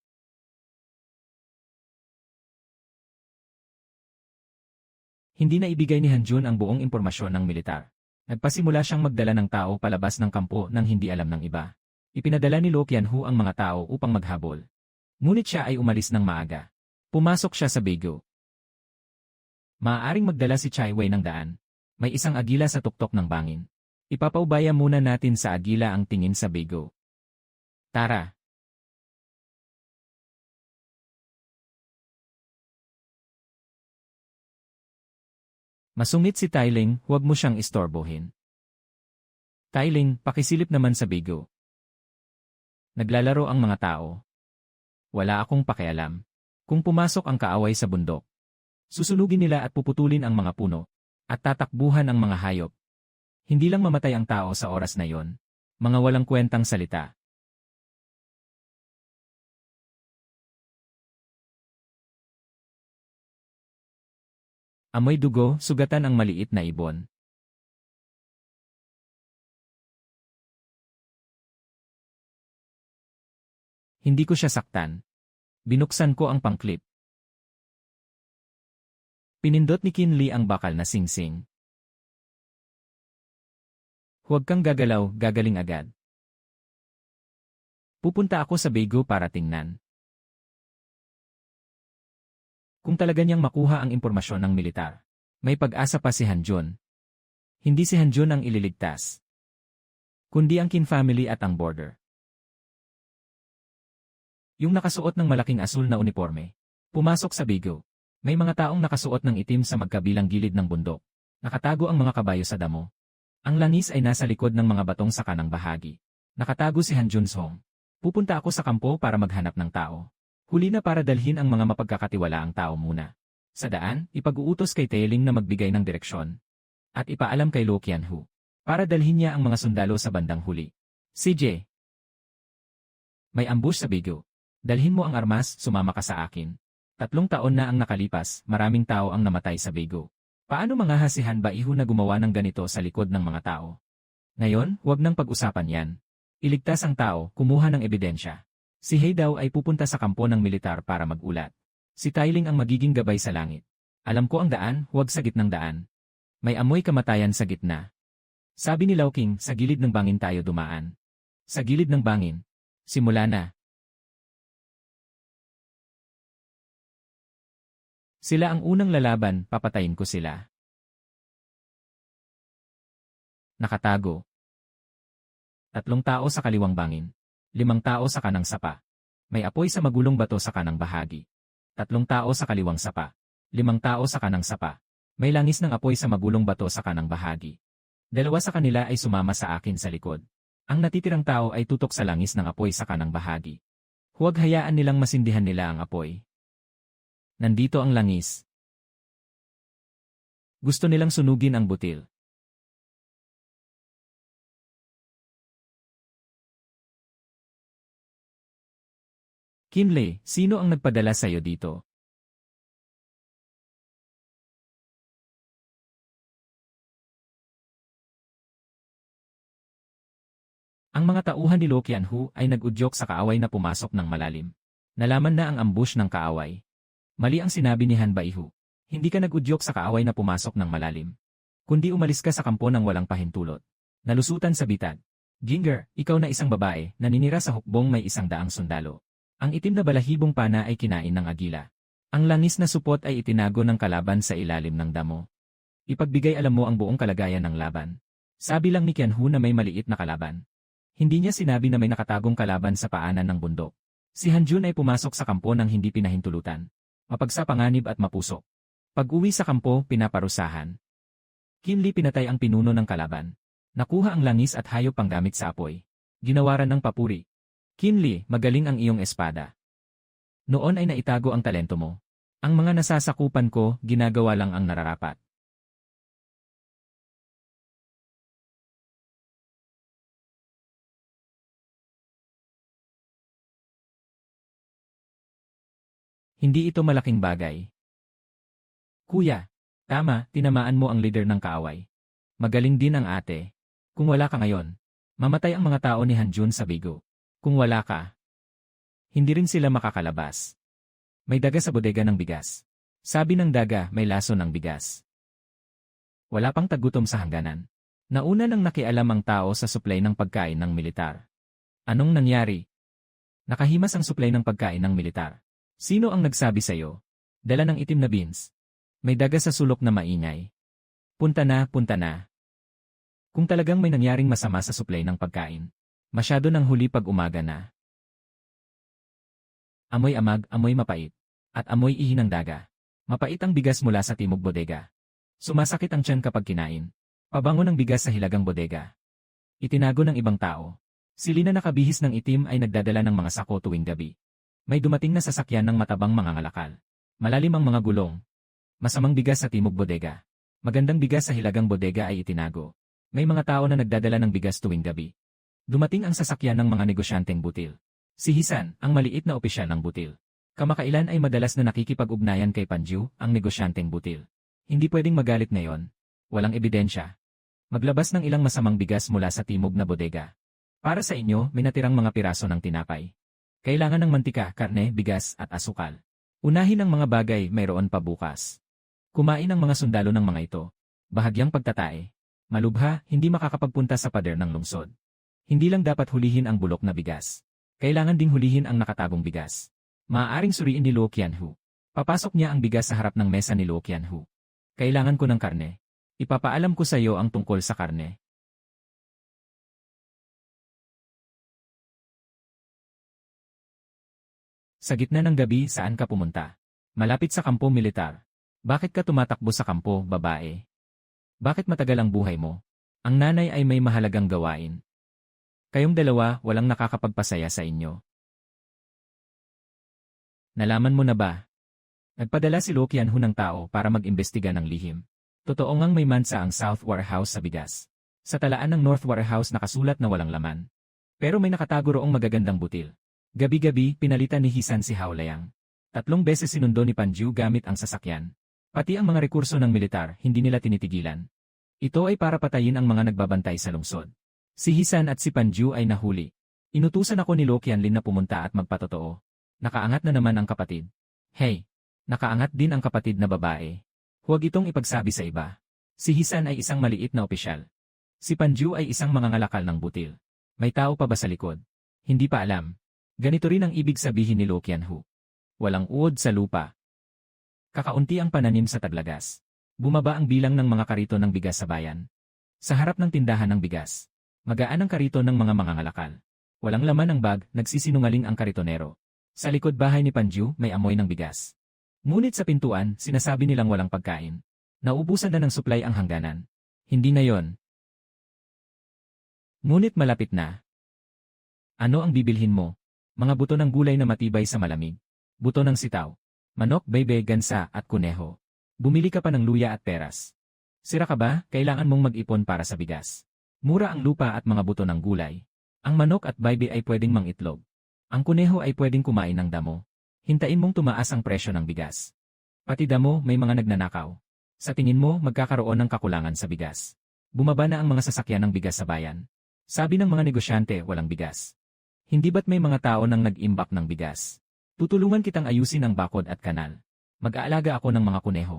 Hindi na ibigay ni Hanjun ang buong impormasyon ng militar. Nagpasimula siyang magdala ng tao palabas ng kampo nang hindi alam ng iba. Ipinadala ni Lo Qianhu ang mga tao upang maghabol. Ngunit siya ay umalis ng maaga. Pumasok siya sa Beigo. Maaaring magdala si Chai Wei ng daan. May isang agila sa tuktok ng bangin. Ipapaubaya muna natin sa agila ang tingin sa Beigo. Tara! Masungit si Tailing, huwag mo siyang istorbohin. Tailing, pakisilip naman sa Beigo. Naglalaro ang mga tao. Wala akong pakialam. Kung pumasok ang kaaway sa bundok, susunugin nila at puputulin ang mga puno, at tatakbuhan ang mga hayop. Hindi lang mamatay ang tao sa oras na yon. Mga walang kwentang salita. Amoy dugo, sugatan ang maliit na ibon. Hindi ko siya saktan. Binuksan ko ang pangklip. Pinindot ni Qin Li ang bakal na singsing. Huwag kang gagalaw, gagaling agad. Pupunta ako sa Beigo para tingnan. Kung talaga niyang makuha ang impormasyon ng militar, may pag-asa pa si Hanjun. Hindi si Hanjun ang ililigtas, kundi ang Qin family at ang border. Yung nakasuot ng malaking asul na uniforme, pumasok sa Beigo. May mga taong nakasuot ng itim sa magkabilang gilid ng bundok. Nakatago ang mga kabayo sa damo. Ang langis ay nasa likod ng mga batong sa kanang bahagi. Nakatago si Hanjun Song. Pupunta ako sa kampo para maghanap ng tao. Huli na para dalhin ang mga mapagkakatiwalaang tao muna. Sa daan, ipag-uutos kay Tailing na magbigay ng direksyon. At ipaalam kay Lo Qianhu para dalhin niya ang mga sundalo sa bandang huli. CJ, may ambush sa Beigo. Dalhin mo ang armas, sumama ka sa akin. 3 taon na ang nakalipas, maraming tao ang namatay sa Beigo. Paano mangahasihan ba iho na gumawa ng ganito sa likod ng mga tao? Ngayon, huwag nang pag-usapan yan. Iligtas ang tao, kumuha ng ebidensya. Si He daw ay pupunta sa kampo ng militar para mag-ulat. Si Tailing ang magiging gabay sa langit. Alam ko ang daan, huwag sa gitnang daan. May amoy kamatayan sa gitna. Sabi ni Lao King, sa gilid ng bangin tayo dumaan. Sa gilid ng bangin. Simula na. Sila ang unang lalaban, papatayin ko sila. Nakatago. 3 tao sa kaliwang bangin. 5 tao sa kanang sapa. May apoy sa magulong bato sa kanang bahagi. 3 tao sa kaliwang sapa. 5 tao sa kanang sapa. May langis ng apoy sa magulong bato sa kanang bahagi. 2 sa kanila ay sumama sa akin sa likod. Ang natitirang tao ay tutok sa langis ng apoy sa kanang bahagi. Huwag hayaan nilang masindihan nila ang apoy. Nandito ang langis. Gusto nilang sunugin ang butil. Kinley, sino ang nagpadala sa'yo dito? Ang mga tauhan ni Lo Qianhu ay nag-udyok sa kaaway na pumasok ng malalim. Nalaman na ang ambush ng kaaway. Mali ang sinabi ni Han Baihu. Hindi ka nag-udyok sa kaaway na pumasok ng malalim. Kundi umalis ka sa kampo ng walang pahintulot. Nalusutan sa bitad. Ginger, ikaw na isang babae, naninira sa hukbong may 100 sundalo. Ang itim na balahibong pana ay kinain ng agila. Ang langis na supot ay itinago ng kalaban sa ilalim ng damo. Ipagbigay alam mo ang buong kalagayan ng laban. Sabi lang ni Qianhu na may maliit na kalaban. Hindi niya sinabi na may nakatagong kalaban sa paanan ng bundok. Si Hanjun ay pumasok sa kampo ng hindi pinahintulutan. Mapagsapanganib at mapusok. Pag-uwi sa kampo, pinaparusahan. Qin Li pinatay ang pinuno ng kalaban. Nakuha ang langis at hayop panggamit sa apoy. Ginawaran ng papuri. Kinli, magaling ang iyong espada. Noon ay naitago ang talento mo. Ang mga nasasakupan ko, ginagawa lang ang nararapat. Hindi ito malaking bagay. Kuya, tama, tinamaan mo ang leader ng kaaway. Magaling din ang ate. Kung wala ka ngayon, mamatay ang mga tao ni Hanjun sa bigo. Kung wala ka, hindi rin sila makakalabas. May daga sa bodega ng bigas. Sabi ng daga, may laso ng bigas. Wala pang tagutom sa hangganan. Nauna nang nakialam ang tao sa supply ng pagkain ng militar. Anong nangyari? Nakahimas ang supply ng pagkain ng militar. Sino ang nagsabi sa'yo? Dala ng itim na beans. May daga sa sulok na maingay. Punta na, punta na. Kung talagang may nangyaring masama sa supply ng pagkain, masyado nang huli pag umaga na. Amoy amag, amoy mapait. At amoy ihi ng daga. Mapait ang bigas mula sa timog bodega. Sumasakit ang tiyan kapag kinain. Pabango ng bigas sa hilagang bodega. Itinago ng ibang tao. Sili na nakabihis ng itim ay nagdadala ng mga sako tuwing gabi. May dumating na sasakyan ng matabang mga ngalakal. Malalim ang mga gulong. Masamang bigas sa timog bodega. Magandang bigas sa hilagang bodega ay itinago. May mga tao na nagdadala ng bigas tuwing gabi. Dumating ang sasakyan ng mga negosyanteng butil. Si Hisan, ang maliit na opisyal ng butil. Kamakailan ay madalas na nakikipag-ugnayan kay Panju, ang negosyanteng butil. Hindi pwedeng magalit ngayon. Walang ebidensya. Maglabas ng ilang masamang bigas mula sa timog na bodega. Para sa inyo, may natirang mga piraso ng tinapay. Kailangan ng mantika, karne, bigas, at asukal. Unahin ang mga bagay, mayroon pa bukas. Kumain ang mga sundalo ng mga ito. Bahagyang pagtatae. Malubha, hindi makakapagpunta sa pader ng lungsod. Hindi lang dapat hulihin ang bulok na bigas. Kailangan ding hulihin ang nakatagong bigas. Maaaring suriin ni Luo Qianhu. Papasok niya ang bigas sa harap ng mesa ni Luo Qianhu. Kailangan ko ng karne. Ipapaalam ko sa iyo ang tungkol sa karne. Sa gitna ng gabi, saan ka pumunta? Malapit sa kampo militar. Bakit ka tumatakbo sa kampo, babae? Bakit matagal ang buhay mo? Ang nanay ay may mahalagang gawain. Kayong dalawa, walang nakakapagpasaya sa inyo. Nalaman mo na ba? Nagpadala si Luo Qianhu ng tao para mag-imbestiga ng lihim. Totoo ngang may mansa ang South Warehouse sa bigas. Sa talaan ng North Warehouse nakasulat na walang laman. Pero may nakatago roong magagandang butil. Gabi-gabi, pinalitan ni Hisan si Haolayang. 3 beses sinundo ni Panju gamit ang sasakyan. Pati ang mga rekurso ng militar, hindi nila tinitigilan. Ito ay para patayin ang mga nagbabantay sa lungsod. Si Hisan at si Panju ay nahuli. Inutusan ako ni Luo Qianlin na pumunta at magpatotoo. Nakaangat na naman ang kapatid. Hey, nakaangat din ang kapatid na babae. Huwag itong ipagsabi sa iba. Si Hisan ay isang maliit na opisyal. Si Panju ay isang mangangalakal ng butil. May tao pa ba sa likod? Hindi pa alam. Ganito rin ang ibig sabihin ni Luo Qianhu. Walang uod sa lupa. Kakaunti ang pananim sa taglagas. Bumaba ang bilang ng mga karito ng bigas sa bayan. Sa harap ng tindahan ng bigas, magaan ang karito ng mga mangangalakal. Walang laman ang bag, nagsisinungaling ang karitonero. Sa likod bahay ni Panju, may amoy ng bigas. Ngunit sa pintuan, sinasabi nilang walang pagkain. Naubusan na ng supply ang hangganan. Hindi na yon. Ngunit malapit na. Ano ang bibilhin mo? Mga buto ng gulay na matibay sa malamig. Buto ng sitaw. Manok, bebe, gansa, at kuneho. Bumili ka pa ng luya at peras. Sira ka ba? Kailangan mong mag-ipon para sa bigas. Mura ang lupa at mga buto ng gulay. Ang manok at bebe ay pwedeng mangitlog. Ang kuneho ay pwedeng kumain ng damo. Hintayin mong tumaas ang presyo ng bigas. Pati damo, may mga nagnanakaw. Sa tingin mo, magkakaroon ng kakulangan sa bigas. Bumaba na ang mga sasakyan ng bigas sa bayan. Sabi ng mga negosyante, walang bigas. Hindi ba't may mga tao nang nag-imbak ng bigas? Tutulungan kitang ayusin ang bakod at kanal. Mag-aalaga ako ng mga kuneho.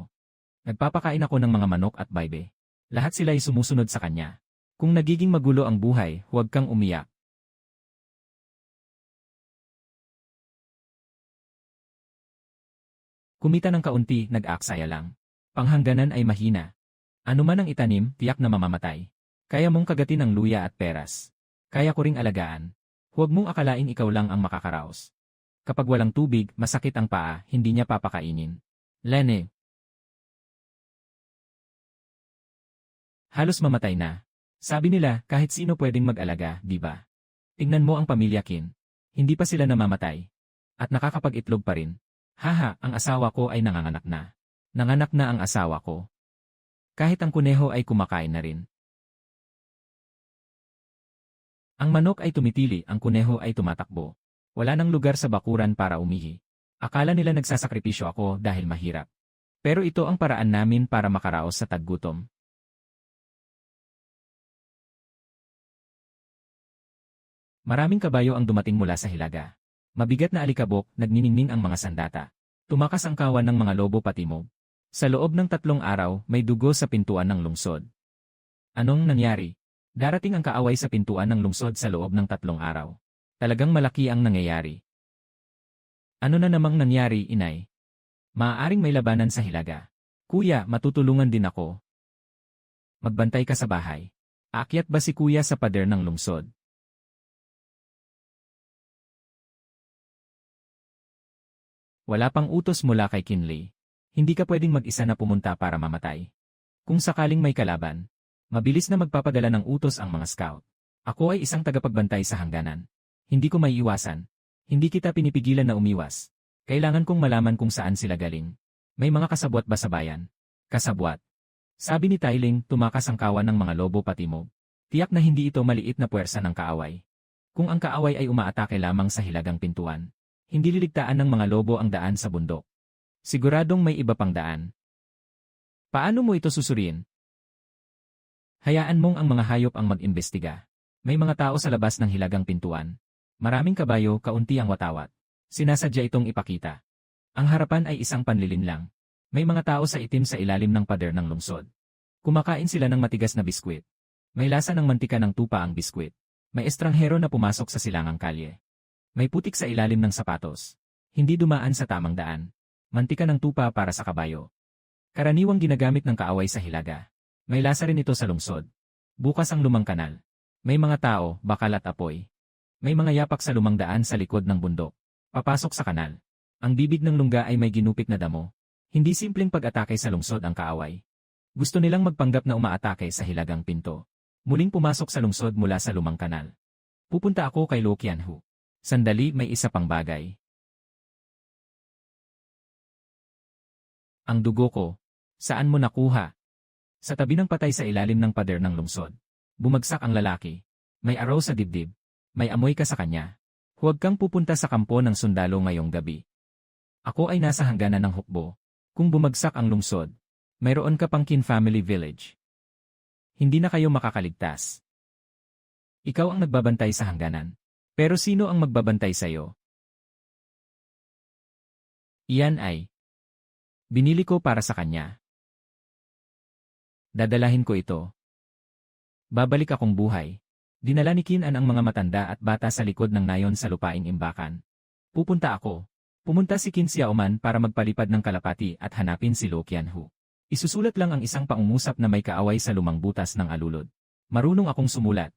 Nagpapakain ako ng mga manok at baybe. Lahat sila ay sumusunod sa kanya. Kung nagiging magulo ang buhay, huwag kang umiyak. Kumita ng kaunti, nag-aaksaya lang. Panghangganan ay mahina. Ano man ang itanim, tiyak na mamamatay. Kaya mong kagatin ang luya at peras. Kaya ko ring alagaan. Huwag mong akalaing ikaw lang ang makakaraos. Kapag walang tubig, masakit ang paa, hindi niya papakainin. Lene. Halos mamatay na. Sabi nila, kahit sino pwedeng mag-alaga, di ba? Tingnan mo ang pamilya Qin. Hindi pa sila namamatay. At nakakapag-itlog pa rin. Haha, ang asawa ko ay nanganganak na. Nanganak na ang asawa ko. Kahit ang kuneho ay kumakain na rin. Ang manok ay tumitili, ang kuneho ay tumatakbo. Wala nang lugar sa bakuran para umihi. Akala nila nagsasakripisyo ako dahil mahirap. Pero ito ang paraan namin para makaraos sa taggutom. Maraming kabayo ang dumating mula sa hilaga. Mabigat na alikabok, nagniningning ang mga sandata. Tumakas ang kawan ng mga lobo patimog. Sa loob ng 3 araw, may dugo sa pintuan ng lungsod. Anong nangyari? Darating ang kaaway sa pintuan ng lungsod sa loob ng 3 araw. Talagang malaki ang nangyayari. Ano na namang nangyari, inay? Maaaring may labanan sa hilaga. Kuya, matutulungan din ako. Magbantay ka sa bahay. Aakyat ba si kuya sa pader ng lungsod? Wala pang utos mula kay Kinley. Hindi ka pwedeng mag-isa na pumunta para mamatay. Kung sakaling may kalaban, mabilis na magpapadala ng utos ang mga scout. Ako ay isang tagapagbantay sa hangganan. Hindi ko maiiwasan. Hindi kita pinipigilan na umiwas. Kailangan kong malaman kung saan sila galing. May mga kasabwat ba sa bayan? Kasabwat. Sabi ni Tyling, tumakas ang kawan ng mga lobo patimog. Tiyak na hindi ito maliit na puwersa ng kaaway. Kung ang kaaway ay umaatake lamang sa hilagang pintuan, hindi liligtaan ng mga lobo ang daan sa bundok. Siguradong may iba pang daan. Paano mo ito susuriin? Hayaan mong ang mga hayop ang mag-imbestiga. May mga tao sa labas ng hilagang pintuan. Maraming kabayo, kaunti ang watawat. Sinasadya itong ipakita. Ang harapan ay isang panlilin lang. May mga tao sa itim sa ilalim ng pader ng lungsod. Kumakain sila ng matigas na biskwit. May lasa ng mantika ng tupa ang biskwit. May estranghero na pumasok sa silangang kalye. May putik sa ilalim ng sapatos. Hindi dumaan sa tamang daan. Mantika ng tupa para sa kabayo. Karaniwang ginagamit ng kaaway sa hilaga. May lasa rin ito sa lungsod. Bukas ang lumang kanal. May mga tao, bakal at apoy. May mga yapak sa lumang daan sa likod ng bundok. Papasok sa kanal. Ang bibig ng lungga ay may ginupit na damo. Hindi simpleng pag-atake sa lungsod ang kaaway. Gusto nilang magpanggap na umaatake sa hilagang pinto. Muling pumasok sa lungsod mula sa lumang kanal. Pupunta ako kay Lo Qianhu. Sandali, may isa pang bagay. Ang dugo ko. Saan mo nakuha? Sa tabi ng patay sa ilalim ng pader ng lungsod. Bumagsak ang lalaki. May araw sa dibdib. May amoy ka sa kanya. Huwag kang pupunta sa kampo ng sundalo ngayong gabi. Ako ay nasa hangganan ng hukbo. Kung bumagsak ang lungsod, mayroon ka pang Qin family village. Hindi na kayo makakaligtas. Ikaw ang nagbabantay sa hangganan. Pero sino ang magbabantay sa'yo? Iyan ay binili ko para sa kanya. Dadalahin ko ito. Babalik akong buhay. Dinala ni Qin-an ang mga matanda at bata sa likod ng nayon sa lupaing imbakan. Pupunta ako. Pumunta si Qin Xiaoman para magpalipad ng kalapati at hanapin si Lo Qianhu. Isusulat lang ang isang pangungusap na may kaaway sa lumang butas ng alulod. Marunong akong sumulat.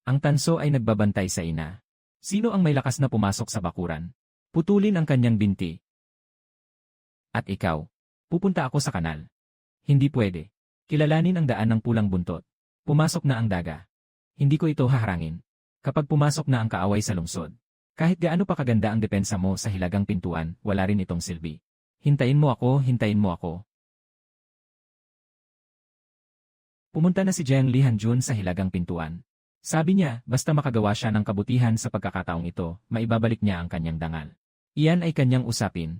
Ang tanso ay nagbabantay sa ina. Sino ang may lakas na pumasok sa bakuran? Putulin ang kanyang binti. At ikaw? Pupunta ako sa kanal. Hindi pwede. Kilalanin ang daan ng pulang buntot. Pumasok na ang daga. Hindi ko ito haharangin. Kapag pumasok na ang kaaway sa lungsod, kahit gaano pa kaganda ang depensa mo sa hilagang pintuan, wala rin itong silbi. Hintayin mo ako, hintayin mo ako. Pumunta na si Jiang Lihanjun sa hilagang pintuan. Sabi niya, basta makagawa siya ng kabutihan sa pagkakataong ito, maibabalik niya ang kanyang dangal. Iyan ay kanyang usapin.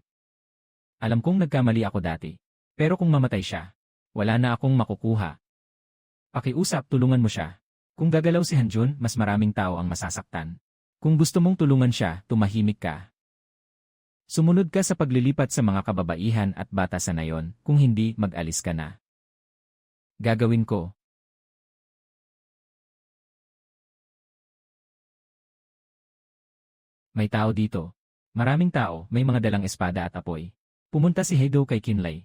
Alam kong nagkamali ako dati. Pero kung mamatay siya, wala na akong makukuha. Pakiusap, tulungan mo siya. Kung gagalaw si Hanjun, mas maraming tao ang masasaktan. Kung gusto mong tulungan siya, tumahimik ka. Sumunod ka sa paglilipat sa mga kababaihan at bata sa nayon, kung hindi, mag-alis ka na. Gagawin ko. May tao dito. Maraming tao, may mga dalang espada at apoy. Pumunta si Hedo kay Qinlay.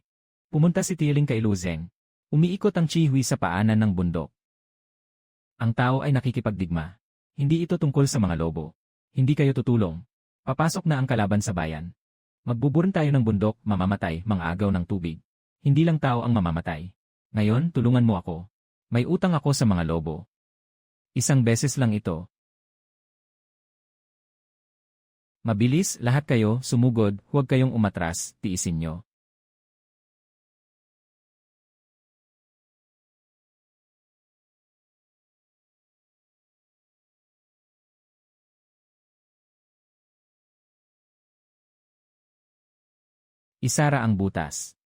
Pumunta si Tiling kay Lu Zeng. Umiikot ang Chihui sa paanan ng bundok. Ang tao ay nakikipagdigma. Hindi ito tungkol sa mga lobo. Hindi kayo tutulong. Papasok na ang kalaban sa bayan. Magbuburon tayo ng bundok, mamamatay, mga agaw ng tubig. Hindi lang tao ang mamamatay. Ngayon, tulungan mo ako. May utang ako sa mga lobo. Isang beses lang ito. Mabilis, lahat kayo, sumugod, huwag kayong umatras, tiisin nyo. Isara ang butas.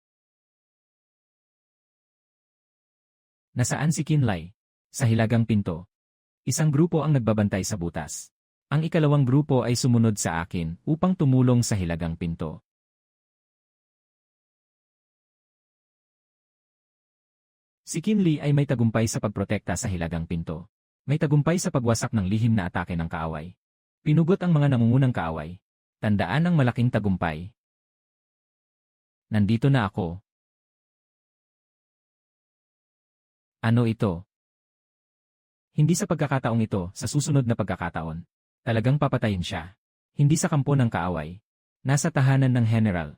Nasaan si Kinlay? Sa hilagang pinto. Isang grupo ang nagbabantay sa butas. Ang ikalawang grupo ay sumunod sa akin upang tumulong sa hilagang pinto. Si Kinley ay may tagumpay sa pagprotekta sa hilagang pinto. May tagumpay sa pagwasak ng lihim na atake ng kaaway. Pinugot ang mga nangungunang kaaway. Tandaan ang malaking tagumpay. Nandito na ako. Ano ito? Hindi sa pagkakataong ito, sa susunod na pagkakataon. Talagang papatayin siya. Hindi sa kampo ng kaaway. Nasa tahanan ng General.